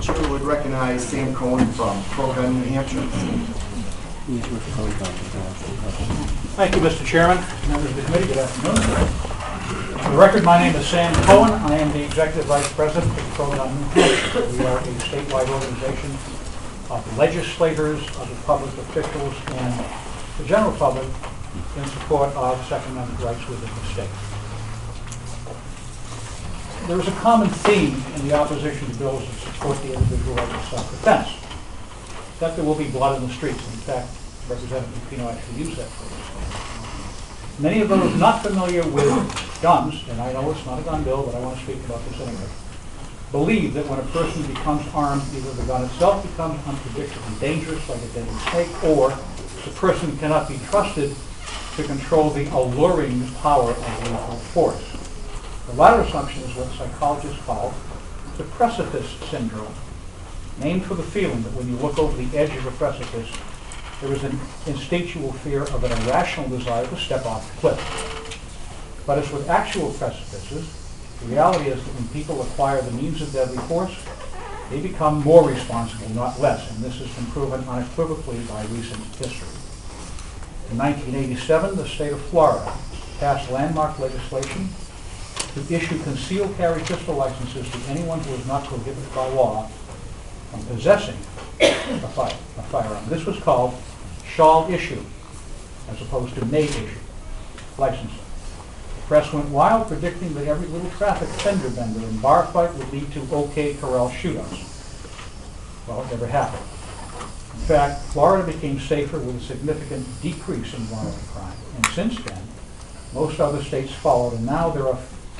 Chair would recognize Sam Cohen from Cohen, New Hampshire. Thank you, Mr. Chairman. Members of the committee, good afternoon. For the record, my name is Sam Cohen. I am the Executive Vice President of Cohen, New Hampshire. We are a statewide organization of legislators, of the public officials, and the general public in support of Second Amendment rights within the state. There is a common theme in the opposition to bills that support the individual right of self-defense, that there will be blood in the streets. In fact, Representative Pino actually used that phrase. Many of those not familiar with guns, and I know it's not a gun bill, but I want to speak about this anyway, believe that when a person becomes armed, either the gun itself becomes unpredictably dangerous, like a deadly snake, or the person cannot be trusted to control the alluring power of lethal force. The latter assumption is what psychologists call the precipice syndrome, named for the feeling that when you look over the edge of a precipice, there is an instinctual fear of an irrational desire to step off the cliff. But as with actual precipices, the reality is that when people acquire the means of deadly force, they become more responsible, not less, and this has been proven unequivocally by recent history. In 1987, the state of Florida passed landmark legislation to issue concealed carry pistol licenses to anyone who is not prohibited by law from possessing a firearm. This was called shall issue, as opposed to may issue licensing. The press went wild, predicting that every little traffic fender bender and bar fight would lead to OK Corral shootouts. Well, it never happened. In fact, Florida became safer with a significant decrease in violent crime. And since then, most other states followed, and now there are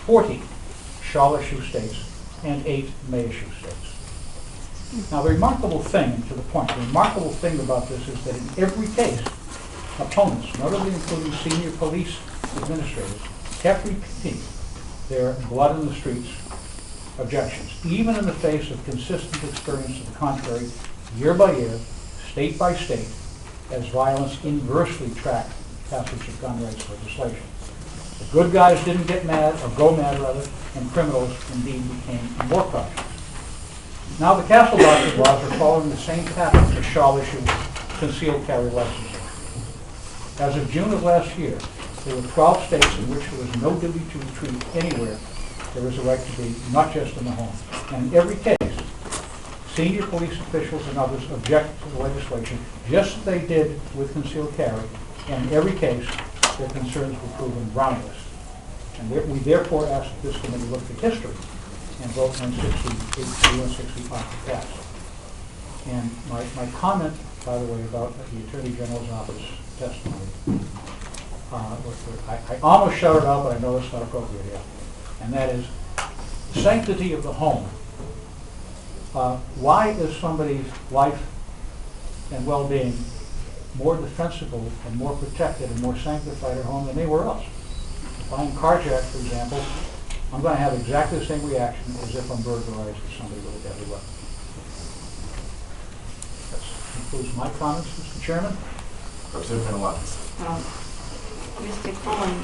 40 shall issue states and 8 may issue states. Now, the remarkable thing, to the point, the remarkable thing about this is that in every case, opponents, notably including senior police administrators, kept repeating their blood in the streets objections, even in the face of consistent experience to the contrary, year by year, state by state, as violence inversely tracked passage of gun rights legislation. The good guys didn't get mad, or go mad rather, and criminals indeed became more cautious. Now the Castle Doctrine laws are following the same pattern as shall issue concealed carry licensing. As of June of last year, there were 12 states in which there was no duty to retreat anywhere. There was a right to be, not just in the home. And in every case, senior police officials and others objected to the legislation, just as they did with concealed carry, and in every case, their concerns were proven groundless. And we therefore ask that this committee look at history and vote HB160 off the pass. And my comment, by the way, about the Attorney General's office testimony, I almost shouted out, but I know it's not appropriate here, and that is the sanctity of the home. Why is somebody's life and well-being more defensible and more protected and more sanctified at home than anywhere else? If I'm carjacked, for example, I'm going to have exactly the same reaction as if I'm burglarized with somebody with a deadly weapon. That concludes my comments, Mr. Chairman. Mr. Cohen,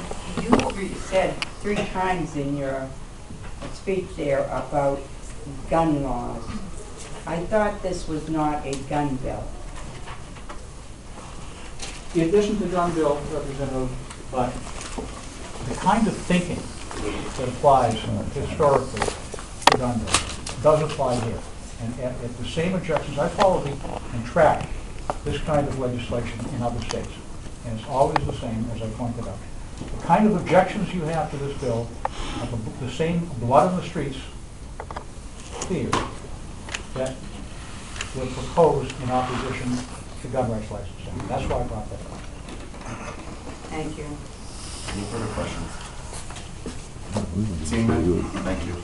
you said 3 times in your speech there about gun laws. I thought this was not a gun bill. It isn't a gun bill, Representative, but the kind of thinking that applies historically to gun bills does apply here. And at the same objections, I follow and track this kind of legislation in other states. And it's always the same, as I pointed out. The kind of objections you have to this bill are the same blood in the streets theory that were proposed in opposition to gun rights licensing. That's why I brought that up. Thank you. Any further questions? Seeing none, thank you.